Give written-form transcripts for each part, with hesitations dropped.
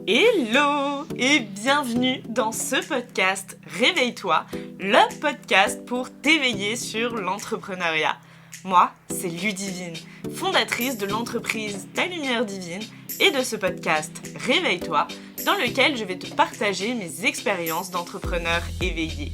Hello et bienvenue dans ce podcast Réveille-toi, le podcast pour t'éveiller sur l'entrepreneuriat. Moi, c'est Ludivine, fondatrice de l'entreprise Ta Lumière Divine et de ce podcast Réveille-toi, dans lequel je vais te partager mes expériences d'entrepreneur éveillé.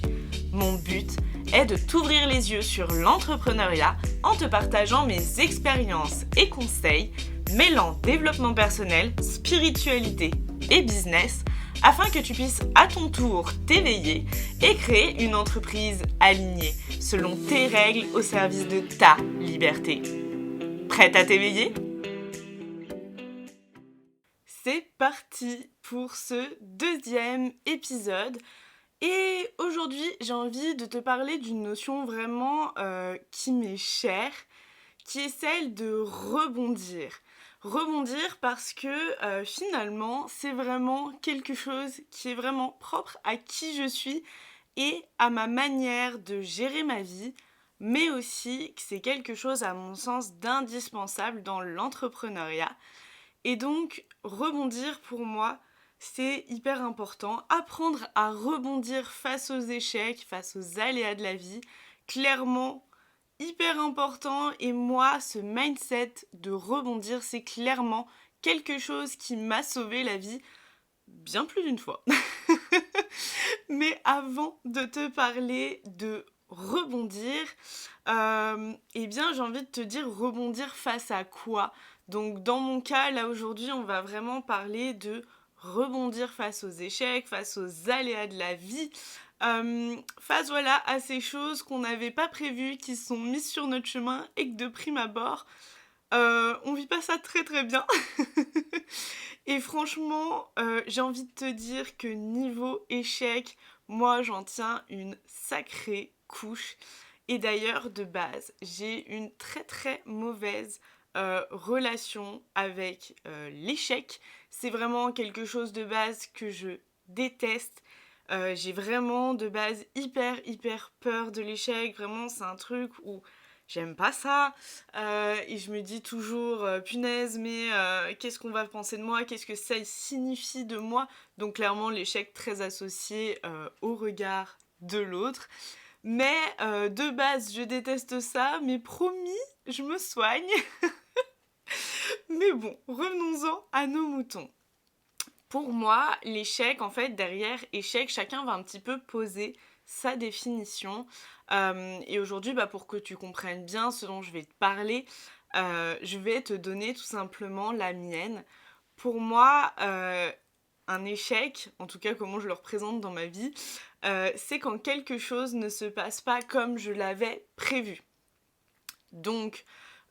Mon but est de t'ouvrir les yeux sur l'entrepreneuriat en te partageant mes expériences et conseils mêlant développement personnel, spiritualité et business afin que tu puisses à ton tour t'éveiller et créer une entreprise alignée selon tes règles au service de ta liberté. Prête à t'éveiller ? C'est parti pour ce deuxième épisode. Et aujourd'hui, j'ai envie de te parler d'une notion vraiment qui m'est chère, qui est celle de rebondir. Rebondir parce que finalement, c'est vraiment quelque chose qui est vraiment propre à qui je suis et à ma manière de gérer ma vie, mais aussi que c'est quelque chose à mon sens d'indispensable dans l'entrepreneuriat. Et donc, rebondir pour moi, c'est hyper important. Apprendre à rebondir face aux échecs, face aux aléas de la vie, clairement, hyper important. Et moi, ce mindset de rebondir, c'est clairement quelque chose qui m'a sauvé la vie bien plus d'une fois. Mais avant de te parler de rebondir, eh bien j'ai envie de te dire rebondir face à quoi ? Donc dans mon cas, là aujourd'hui, on va vraiment parler de rebondir face aux échecs, face aux aléas de la vie, face voilà à ces choses qu'on n'avait pas prévues, qui sont mises sur notre chemin et que de prime abord, on vit pas ça très très bien. Et franchement, j'ai envie de te dire que niveau échec, moi j'en tiens une sacrée couche. Et d'ailleurs, de base, j'ai une très très mauvaise relation avec l'échec. C'est vraiment quelque chose de base que je déteste. J'ai vraiment de base hyper peur de l'échec. Vraiment, c'est un truc où j'aime pas ça. Et je me dis toujours, punaise, mais qu'est-ce qu'on va penser de moi ? Qu'est-ce que ça signifie de moi ? Donc clairement, l'échec très associé au regard de l'autre. Mais de base, je déteste ça, mais promis, je me soigne. Mais bon, revenons-en à nos moutons. Pour moi, l'échec, en fait, derrière échec, chacun va un petit peu poser sa définition. Et aujourd'hui, pour que tu comprennes bien ce dont je vais te parler, je vais te donner tout simplement la mienne. Pour moi, un échec, en tout cas comment je le représente dans ma vie, c'est quand quelque chose ne se passe pas comme je l'avais prévu. Donc,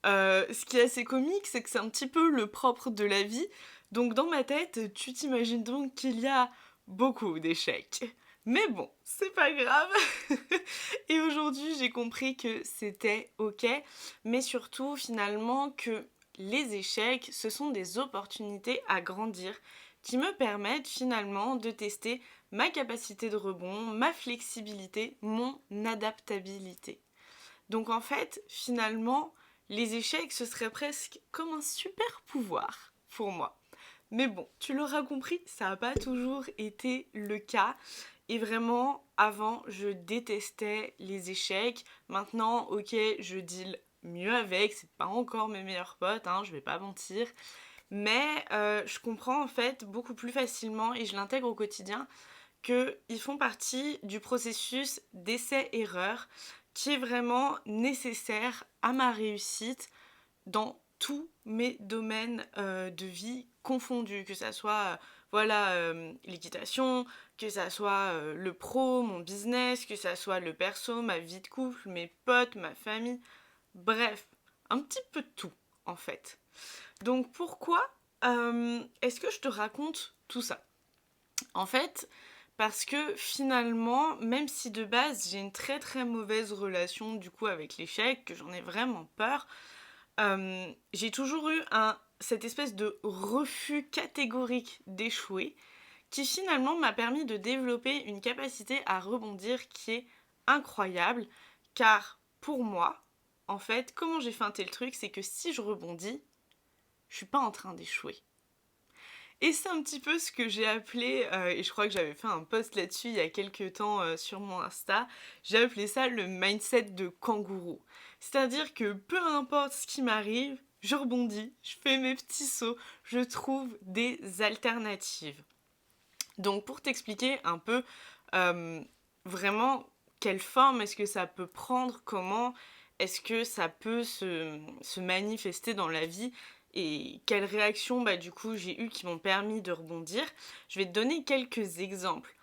ce qui est assez comique, c'est que c'est un petit peu le propre de la vie. Donc dans ma tête, tu t'imagines donc qu'il y a beaucoup d'échecs. Mais bon, c'est pas grave. Et aujourd'hui, j'ai compris que c'était ok. Mais surtout, finalement, que les échecs, ce sont des opportunités à grandir qui me permettent finalement de tester ma capacité de rebond, ma flexibilité, mon adaptabilité. Donc en fait, finalement, les échecs, ce serait presque comme un super pouvoir pour moi. Mais bon, tu l'auras compris, ça n'a pas toujours été le cas. Et vraiment, avant, je détestais les échecs. Maintenant, ok, je deal mieux avec. C'est pas encore mes meilleurs potes, je vais pas mentir. Mais je comprends en fait beaucoup plus facilement et je l'intègre au quotidien qu'ils font partie du processus d'essai-erreur qui est vraiment nécessaire à ma réussite dans tous mes domaines de vie confondus, que ça soit l'équitation, que ça soit le pro, mon business, que ça soit le perso, ma vie de couple, mes potes, ma famille, bref, un petit peu de tout en fait. Donc pourquoi est-ce que je te raconte tout ça ? En fait, parce que finalement, même si de base j'ai une très très mauvaise relation du coup avec l'échec, que j'en ai vraiment peur, j'ai toujours eu cette espèce de refus catégorique d'échouer qui finalement m'a permis de développer une capacité à rebondir qui est incroyable, car pour moi, en fait, comment j'ai feinté le truc, c'est que si je rebondis, je suis pas en train d'échouer. Et c'est un petit peu ce que j'ai appelé, et je crois que j'avais fait un post là-dessus il y a quelques temps, sur mon Insta, j'ai appelé ça le mindset de kangourou. C'est-à-dire que peu importe ce qui m'arrive, je rebondis, je fais mes petits sauts, je trouve des alternatives. Donc pour t'expliquer un peu, hem, vraiment quelle forme est-ce que ça peut prendre, comment est-ce que ça peut se manifester dans la vie et quelles réactions, bah, du coup, j'ai eues qui m'ont permis de rebondir. Je vais te donner quelques exemples,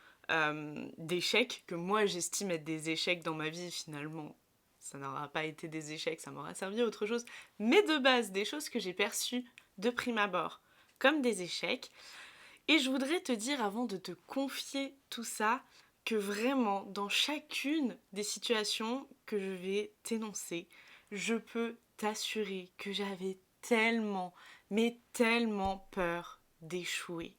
d'échecs que moi j'estime être des échecs dans ma vie. Finalement, ça n'aura pas été des échecs, ça m'aura servi à autre chose, mais de base, des choses que j'ai perçues de prime abord comme des échecs. Et je voudrais te dire, avant de te confier tout ça, que vraiment, dans chacune des situations que je vais t'énoncer, je peux t'assurer que j'avais tellement, mais tellement peur d'échouer.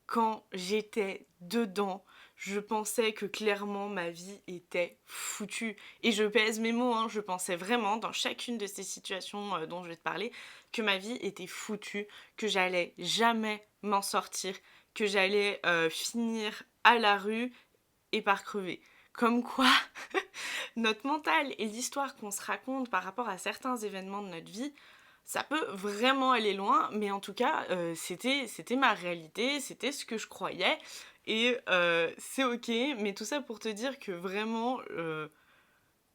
Quand j'étais dedans, je pensais que clairement ma vie était foutue. Et je pèse mes mots, hein, je pensais vraiment, dans chacune de ces situations dont je vais te parler, que ma vie était foutue, que j'allais jamais m'en sortir, que j'allais finir à la rue et par crever. Comme quoi, notre mental et l'histoire qu'on se raconte par rapport à certains événements de notre vie, ça peut vraiment aller loin, mais en tout cas, c'était ma réalité, c'était ce que je croyais, et c'est ok, mais tout ça pour te dire que vraiment,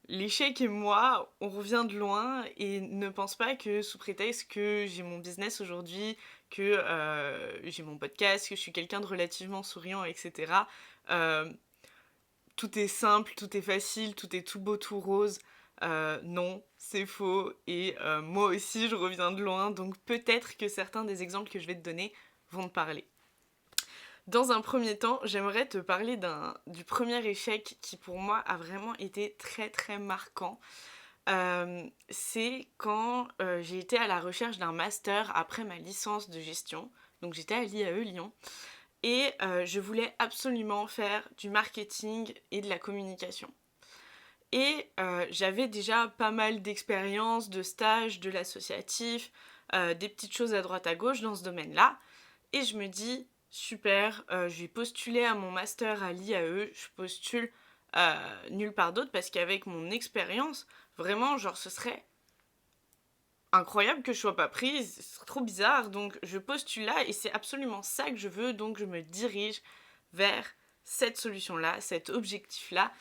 l'échec et moi, on revient de loin, et ne pense pas que sous prétexte que j'ai mon business aujourd'hui, que j'ai mon podcast, que je suis quelqu'un de relativement souriant, etc., euh, tout est simple, tout est facile, tout est tout beau, tout rose. Non, c'est faux. Et moi aussi, je reviens de loin. Donc peut-être que certains des exemples que je vais te donner vont te parler. Dans un premier temps, j'aimerais te parler du premier échec qui pour moi a vraiment été très très marquant. C'est quand j'ai été à la recherche d'un master après ma licence de gestion. Donc j'étais à l'IAE Lyon. Et je voulais absolument faire du marketing et de la communication. Et j'avais déjà pas mal d'expériences, de stages, de l'associatif, des petites choses à droite à gauche dans ce domaine-là. Et je me dis, super, je vais postuler à mon master à l'IAE, je postule nulle part d'autre parce qu'avec mon expérience, vraiment, genre, ce serait incroyable que je sois pas prise, c'est trop bizarre, donc je postule là et c'est absolument ça que je veux, donc je me dirige vers cette solution-là, cet objectif-là,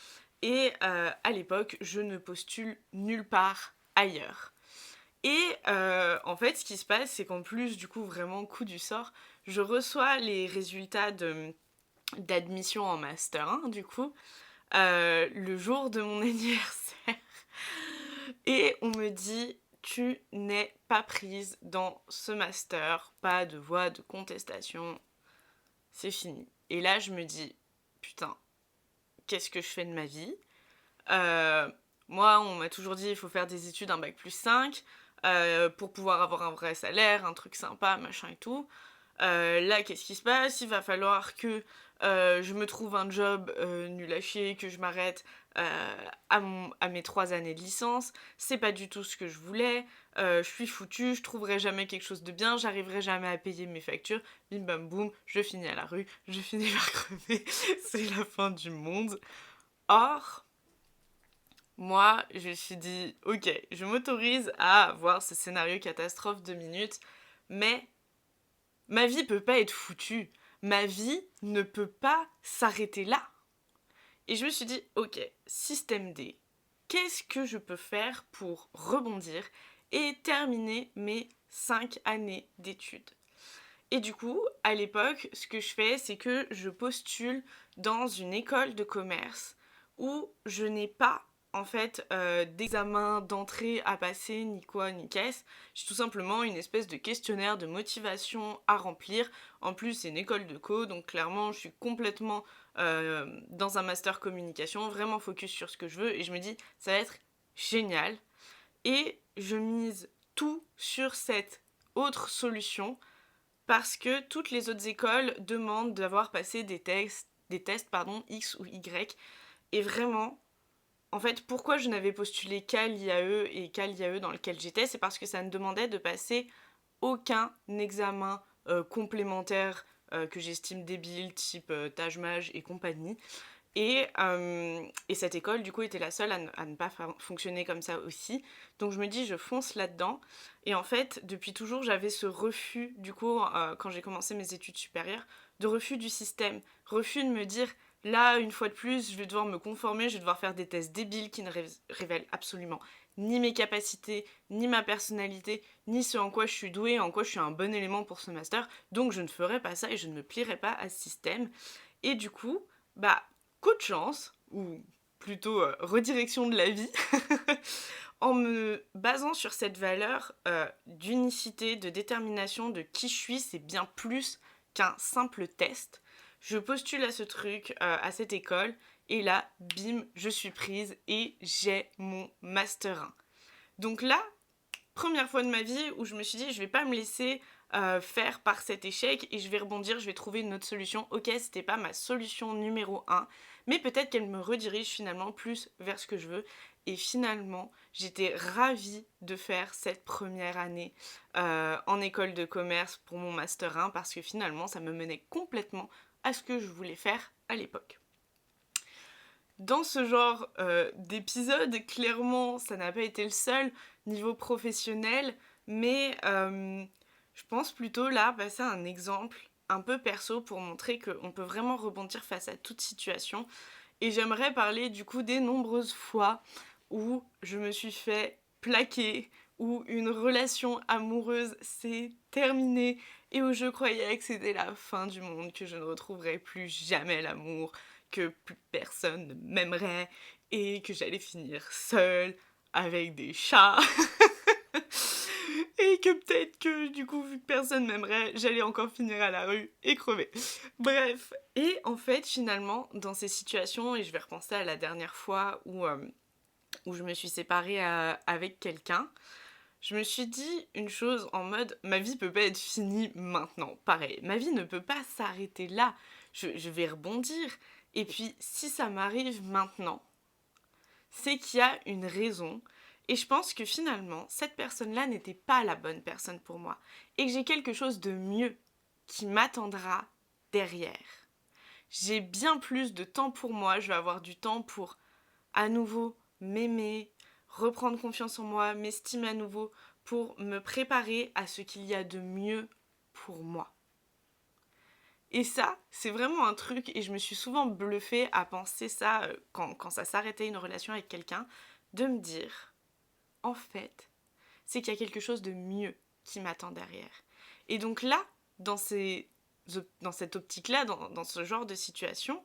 et à l'époque, je ne postule nulle part ailleurs. Et en fait, ce qui se passe, c'est qu'en plus, du coup, vraiment coup du sort, je reçois les résultats d'admission en master 1, du coup, le jour de mon anniversaire. Et on me dit, tu n'es pas prise dans ce master, pas de voie de contestation, c'est fini. Et là, je me dis, putain, qu'est-ce que je fais de ma vie? Euh, Moi, on m'a toujours dit, il faut faire des études, un bac plus 5, pour pouvoir avoir un vrai salaire, un truc sympa, machin et tout. Là, qu'est-ce qui se passe? Il va falloir que je me trouve un job nul à chier, que je m'arrête à mes 3 années de licence. C'est pas du tout ce que je voulais. Je suis foutue, je trouverai jamais quelque chose de bien, j'arriverai jamais à payer mes factures. Bim bam boum, je finis à la rue, je finis par crever. C'est la fin du monde. Or, moi, je me suis dit, ok, je m'autorise à voir ce scénario catastrophe 2 minutes, mais ma vie peut pas être foutue. Ma vie ne peut pas s'arrêter là. Et je me suis dit, ok, système D, qu'est-ce que je peux faire pour rebondir et terminer mes 5 années d'études? Et du coup, à l'époque, ce que je fais, c'est que je postule dans une école de commerce où je n'ai pas en fait d'examen d'entrée à passer, ni quoi, ni qu'est-ce. J'ai tout simplement une espèce de questionnaire de motivation à remplir. En plus, c'est une école de co, donc clairement, je suis complètement dans un master communication, vraiment focus sur ce que je veux, et je me dis, ça va être génial. Et je mise tout sur cette autre solution parce que toutes les autres écoles demandent d'avoir passé des tests X ou Y. Et vraiment, en fait, pourquoi je n'avais postulé qu'à l'IAE et qu'à l'IAE dans lequel j'étais, c'est parce que ça ne demandait de passer aucun examen complémentaires que j'estime débiles, type Taj Mahal et compagnie. Et cette école, du coup, était la seule à ne pas fonctionner comme ça aussi. Donc je me dis, je fonce là-dedans. Et en fait, depuis toujours, j'avais ce refus, du coup, quand j'ai commencé mes études supérieures, de refus du système. Refus de me dire, là, une fois de plus, je vais devoir me conformer, je vais devoir faire des tests débiles qui ne révèlent absolument ni mes capacités, ni ma personnalité, ni ce en quoi je suis douée, en quoi je suis un bon élément pour ce master. Donc je ne ferai pas ça et je ne me plierai pas à ce système. Et du coup, bah, coup de chance, ou plutôt redirection de la vie, en me basant sur cette valeur d'unicité, de détermination, de qui je suis, c'est bien plus qu'un simple test. Je postule à ce truc, à cette école, et là, bim, je suis prise et j'ai mon Master 1. Donc là, première fois de ma vie où je me suis dit, je vais pas me laisser faire par cet échec et je vais rebondir, je vais trouver une autre solution. Ok, c'était pas ma solution numéro 1, mais peut-être qu'elle me redirige finalement plus vers ce que je veux. Et finalement, j'étais ravie de faire cette première année en école de commerce pour mon Master 1 parce que finalement, ça me menait complètement à ce que je voulais faire à l'époque. Dans ce genre d'épisode, clairement, ça n'a pas été le seul niveau professionnel, mais je pense plutôt là passer à un exemple un peu perso pour montrer qu'on peut vraiment rebondir face à toute situation. Et j'aimerais parler du coup des nombreuses fois où je me suis fait plaquer, où une relation amoureuse s'est terminée et où je croyais que c'était la fin du monde, que je ne retrouverais plus jamais l'amour, que plus personne ne m'aimerait et que j'allais finir seule avec des chats. Et que peut-être que du coup, vu que personne m'aimerait, j'allais encore finir à la rue et crever. Bref. Et en fait, finalement, dans ces situations, et je vais repenser à la dernière fois où je me suis séparée avec quelqu'un, je me suis dit une chose en mode, ma vie peut pas être finie maintenant. Pareil, ma vie ne peut pas s'arrêter là. Je vais rebondir. Et puis, si ça m'arrive maintenant, c'est qu'il y a une raison. Et je pense que finalement, cette personne-là n'était pas la bonne personne pour moi. Et que j'ai quelque chose de mieux qui m'attendra derrière. J'ai bien plus de temps pour moi. Je vais avoir du temps pour à nouveau m'aimer, reprendre confiance en moi, m'estimer à nouveau, pour me préparer à ce qu'il y a de mieux pour moi. Et ça, c'est vraiment un truc, et je me suis souvent bluffée à penser ça quand ça s'arrêtait une relation avec quelqu'un, de me dire, en fait, c'est qu'il y a quelque chose de mieux qui m'attend derrière. Et donc là, dans cette optique-là, dans ce genre de situation,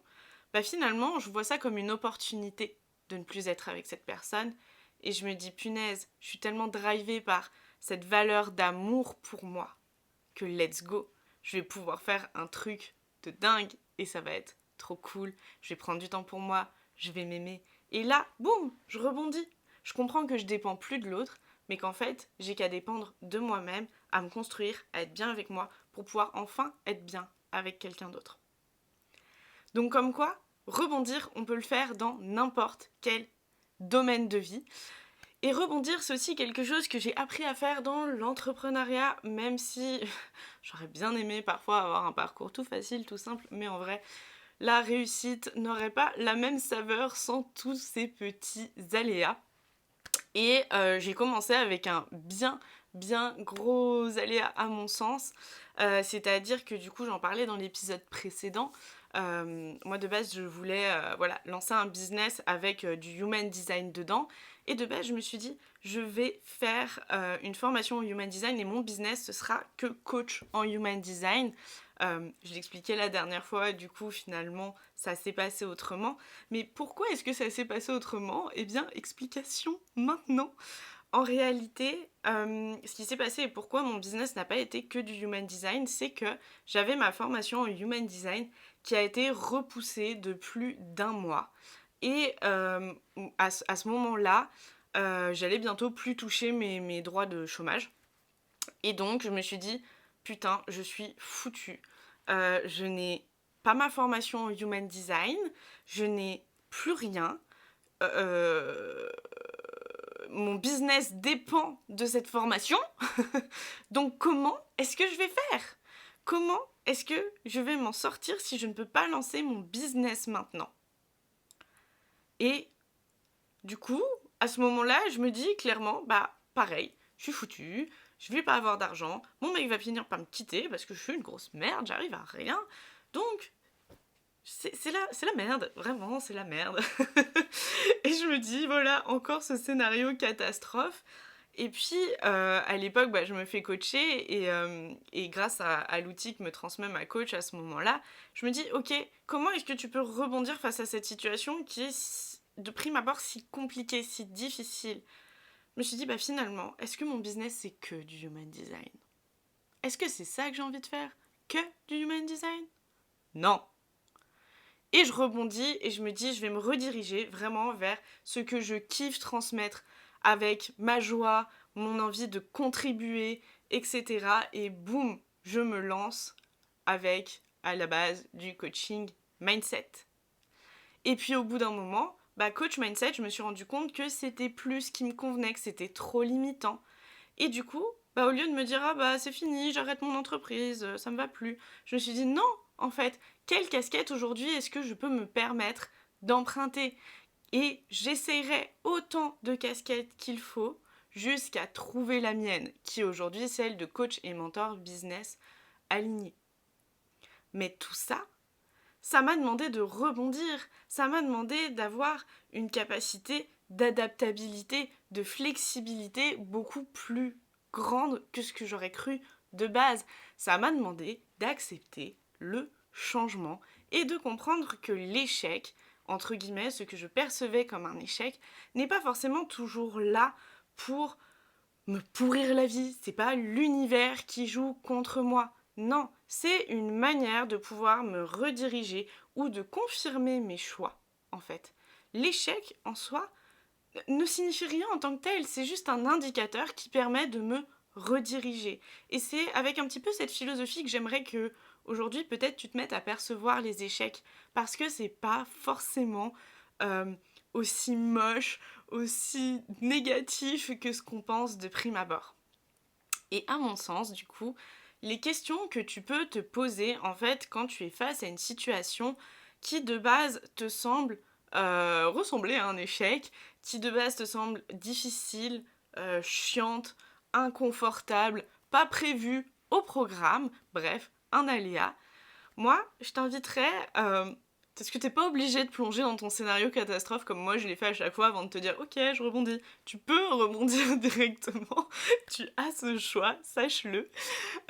bah finalement, je vois ça comme une opportunité de ne plus être avec cette personne. Et je me dis, punaise, je suis tellement drivée par cette valeur d'amour pour moi que let's go, je vais pouvoir faire un truc de dingue et ça va être trop cool. Je vais prendre du temps pour moi, je vais m'aimer. Et là, boum, je rebondis. Je comprends que je dépends plus de l'autre, mais qu'en fait, j'ai qu'à dépendre de moi-même, à me construire, à être bien avec moi, pour pouvoir enfin être bien avec quelqu'un d'autre. Donc comme quoi, rebondir, on peut le faire dans n'importe quel domaine de vie. Et rebondir, c'est aussi quelque chose que j'ai appris à faire dans l'entrepreneuriat, même si j'aurais bien aimé parfois avoir un parcours tout facile, tout simple, mais en vrai, la réussite n'aurait pas la même saveur sans tous ces petits aléas. Et j'ai commencé avec un bien gros aléa à mon sens, c'est-à-dire que du coup j'en parlais dans l'épisode précédent. Moi de base je voulais lancer un business avec du human design dedans, et de base je me suis dit je vais faire une formation en human design et mon business ce sera que coach en human design. Je l'expliquais la dernière fois, du coup finalement ça s'est passé autrement. Mais pourquoi est-ce que ça s'est passé autrement ? Eh bien, explication maintenant. En réalité, ce qui s'est passé et pourquoi mon business n'a pas été que du human design, c'est que j'avais ma formation en human design qui a été repoussée de plus d'un mois. Et à ce moment-là, j'allais bientôt plus toucher mes droits de chômage. Et donc, je me suis dit, putain, je suis foutue. Je n'ai pas ma formation en human design, je n'ai plus rien. Mon business dépend de cette formation. Donc comment est-ce que je vais faire ? comment est-ce que je vais m'en sortir si je ne peux pas lancer mon business maintenant? Et du coup, à ce moment-là, je me dis clairement, pareil, je suis foutue, je vais pas avoir d'argent, mon mec va finir par me quitter parce que je suis une grosse merde, j'arrive à rien. Donc, c'est la merde, vraiment, c'est la merde. Et je me dis, voilà, encore ce scénario catastrophe. Et puis, à l'époque, je me fais coacher et grâce à l'outil que me transmet ma coach à ce moment-là, je me dis, ok, comment est-ce que tu peux rebondir face à cette situation qui est, de prime abord, si compliquée, si difficile? Je me suis dit, finalement, est-ce que mon business, c'est que du human design? Est-ce que c'est ça que j'ai envie de faire? Que du human design? Non. Et je rebondis et je me dis, je vais me rediriger vraiment vers ce que je kiffe transmettre avec ma joie, mon envie de contribuer, etc. Et boum, je me lance avec, à la base, du coaching mindset. Et puis au bout d'un moment, coach mindset, je me suis rendu compte que c'était plus ce qui me convenait, que c'était trop limitant. Et du coup, au lieu de me dire, c'est fini, j'arrête mon entreprise, ça me va plus, je me suis dit, non, en fait, quelle casquette aujourd'hui est-ce que je peux me permettre d'emprunter? Et j'essayerai autant de casquettes qu'il faut jusqu'à trouver la mienne, qui est aujourd'hui celle de coach et mentor business aligné. Mais tout ça, ça m'a demandé de rebondir, ça m'a demandé d'avoir une capacité d'adaptabilité, de flexibilité beaucoup plus grande que ce que j'aurais cru de base. Ça m'a demandé d'accepter le changement et de comprendre que l'échec, entre guillemets, ce que je percevais comme un échec, n'est pas forcément toujours là pour me pourrir la vie. C'est pas l'univers qui joue contre moi. Non, c'est une manière de pouvoir me rediriger ou de confirmer mes choix, en fait. L'échec, en soi, ne signifie rien en tant que tel, c'est juste un indicateur qui permet de me rediriger. Et c'est avec un petit peu cette philosophie que j'aimerais que, aujourd'hui, peut-être tu te mettes à percevoir les échecs, parce que c'est pas forcément aussi moche, aussi négatif que ce qu'on pense de prime abord. Et à mon sens, du coup, les questions que tu peux te poser, en fait, quand tu es face à une situation qui, de base, te semble ressembler à un échec, qui, de base, te semble difficile, chiante, inconfortable, pas prévue au programme, bref, un aléa, moi, je t'inviterais, parce que t'es pas obligé de plonger dans ton scénario catastrophe comme moi je l'ai fait à chaque fois avant de te dire ok, je rebondis. Tu peux rebondir directement, tu as ce choix, sache-le.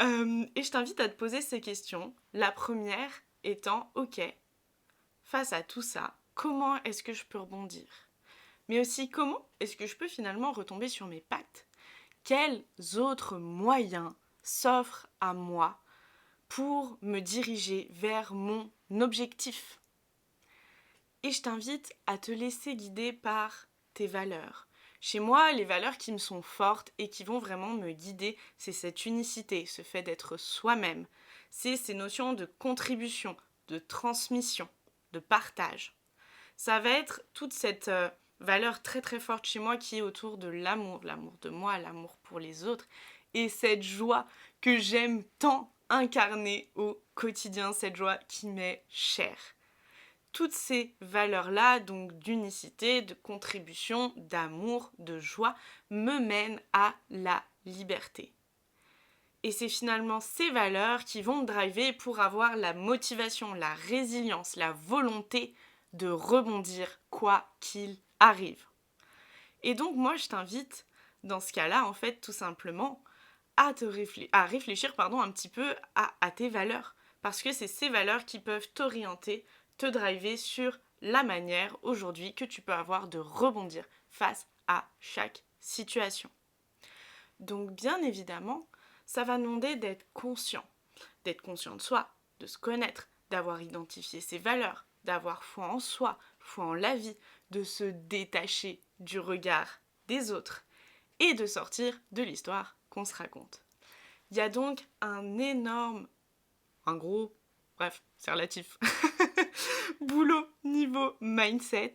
Et je t'invite à te poser ces questions. La première étant ok, face à tout ça, comment est-ce que je peux rebondir? Mais aussi comment est-ce que je peux finalement retomber sur mes pattes? Quels autres moyens s'offrent à moi pour me diriger vers mon objectif? Et je t'invite à te laisser guider par tes valeurs. Chez moi, les valeurs qui me sont fortes et qui vont vraiment me guider, c'est cette unicité, ce fait d'être soi-même. C'est ces notions de contribution, de transmission, de partage. Ça va être toute cette valeur très très forte chez moi qui est autour de l'amour de moi, l'amour pour les autres, et cette joie que j'aime tant incarner au quotidien, cette joie qui m'est chère. Toutes ces valeurs-là, donc d'unicité, de contribution, d'amour, de joie, me mènent à la liberté. Et c'est finalement ces valeurs qui vont me driver pour avoir la motivation, la résilience, la volonté de rebondir quoi qu'il arrive. Et donc moi je t'invite dans ce cas-là en fait tout simplement à réfléchir un petit peu à tes valeurs, parce que c'est ces valeurs qui peuvent t'orienter, te driver sur la manière aujourd'hui que tu peux avoir de rebondir face à chaque situation. Donc bien évidemment, ça va demander d'être conscient de soi, de se connaître, d'avoir identifié ses valeurs, d'avoir foi en soi, foi en la vie, de se détacher du regard des autres et de sortir de l'histoire qu'on se raconte. Il y a donc bref, c'est relatif, boulot niveau mindset,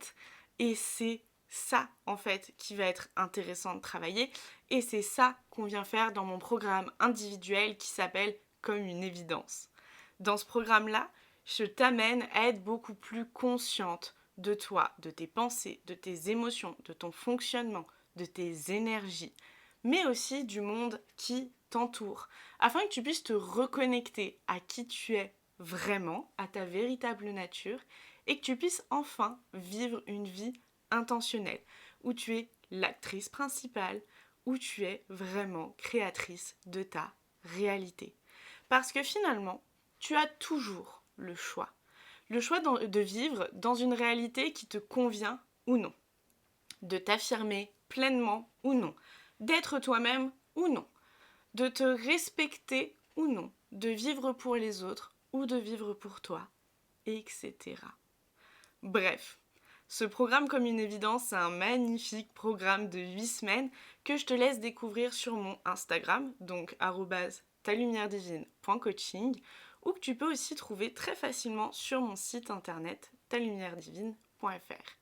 et c'est ça en fait qui va être intéressant de travailler, et c'est ça qu'on vient faire dans mon programme individuel qui s'appelle comme une évidence. Dans ce programme-là, je t'amène à être beaucoup plus consciente de toi, de tes pensées, de tes émotions, de ton fonctionnement, de tes énergies, mais aussi du monde qui t'entoure, afin que tu puisses te reconnecter à qui tu es vraiment, à ta véritable nature, et que tu puisses enfin vivre une vie intentionnelle, où tu es l'actrice principale, où tu es vraiment créatrice de ta réalité. Parce que finalement, tu as toujours le choix. Le choix de vivre dans une réalité qui te convient ou non. De t'affirmer pleinement ou non. D'être toi-même ou non. De te respecter ou non. De vivre pour les autres ou de vivre pour toi, etc. Bref, ce programme comme une évidence, c'est un magnifique programme de 8 semaines que je te laisse découvrir sur mon Instagram, donc @talumièredivine.coaching, ou que tu peux aussi trouver très facilement sur mon site internet talumièredivine.fr.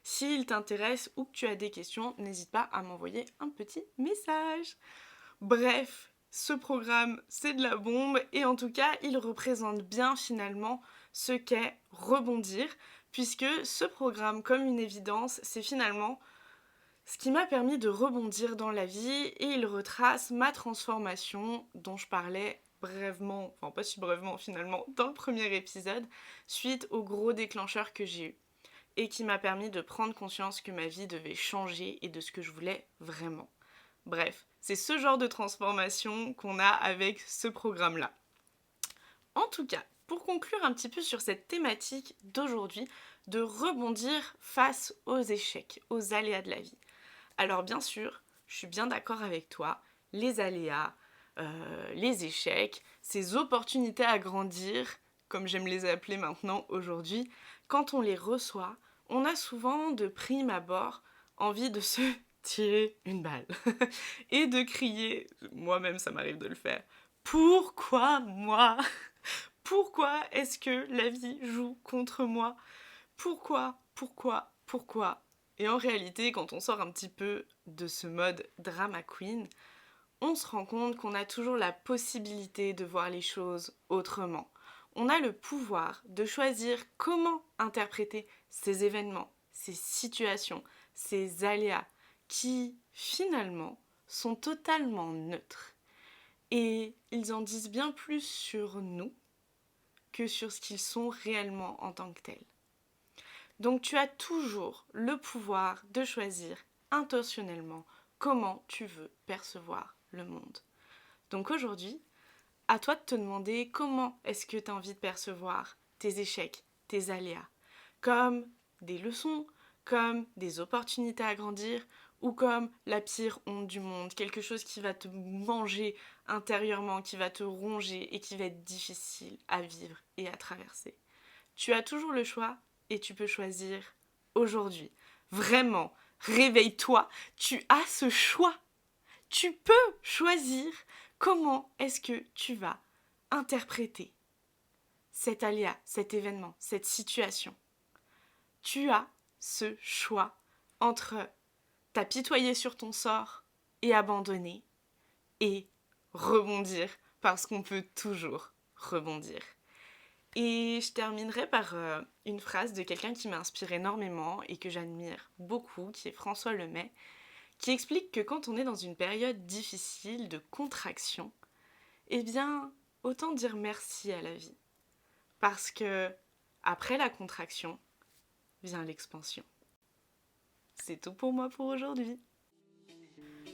S'il t'intéresse ou que tu as des questions, n'hésite pas à m'envoyer un petit message. Bref, ce programme, c'est de la bombe et en tout cas, il représente bien finalement ce qu'est rebondir, puisque ce programme, comme une évidence, c'est finalement ce qui m'a permis de rebondir dans la vie et il retrace ma transformation dont je parlais brièvement, enfin pas si brièvement finalement, dans le premier épisode, suite au gros déclencheur que j'ai eu et qui m'a permis de prendre conscience que ma vie devait changer et de ce que je voulais vraiment. Bref, c'est ce genre de transformation qu'on a avec ce programme-là. En tout cas, pour conclure un petit peu sur cette thématique d'aujourd'hui, de rebondir face aux échecs, aux aléas de la vie. Alors bien sûr, je suis bien d'accord avec toi, les aléas, les échecs, ces opportunités à grandir, comme j'aime les appeler maintenant aujourd'hui, quand on les reçoit, on a souvent de prime abord envie de se tirer une balle et de crier, moi-même ça m'arrive de le faire, pourquoi moi? Pourquoi est-ce que la vie joue contre moi? Pourquoi? Et en réalité, quand on sort un petit peu de ce mode drama queen, on se rend compte qu'on a toujours la possibilité de voir les choses autrement. On a le pouvoir de choisir comment interpréter ces événements, ces situations, ces aléas qui, finalement, sont totalement neutres. Et ils en disent bien plus sur nous que sur ce qu'ils sont réellement en tant que tels. Donc tu as toujours le pouvoir de choisir intentionnellement comment tu veux percevoir le monde. Donc aujourd'hui, à toi de te demander comment est-ce que tu as envie de percevoir tes échecs, tes aléas, comme des leçons, comme des opportunités à grandir ou comme la pire honte du monde, quelque chose qui va te manger intérieurement, qui va te ronger et qui va être difficile à vivre et à traverser. Tu as toujours le choix et tu peux choisir aujourd'hui. Vraiment, réveille-toi, tu as ce choix. Tu peux choisir comment est-ce que tu vas interpréter cet aléa, cet événement, cette situation. Tu as ce choix entre t'apitoyer sur ton sort et abandonner et rebondir parce qu'on peut toujours rebondir. Et je terminerai par une phrase de quelqu'un qui m'inspire énormément et que j'admire beaucoup, qui est François Lemay, qui explique que quand on est dans une période difficile de contraction, eh bien, autant dire merci à la vie. Parce que après la contraction, vient l'expansion. C'est tout pour moi pour aujourd'hui.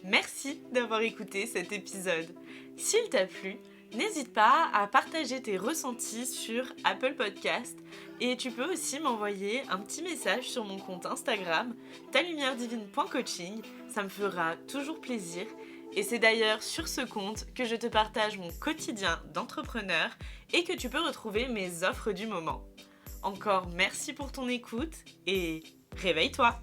Merci d'avoir écouté cet épisode. S'il t'a plu, n'hésite pas à partager tes ressentis sur Apple Podcast et tu peux aussi m'envoyer un petit message sur mon compte Instagram talumièredivine.coaching, ça me fera toujours plaisir et c'est d'ailleurs sur ce compte que je te partage mon quotidien d'entrepreneur et que tu peux retrouver mes offres du moment. Encore merci pour ton écoute et réveille-toi!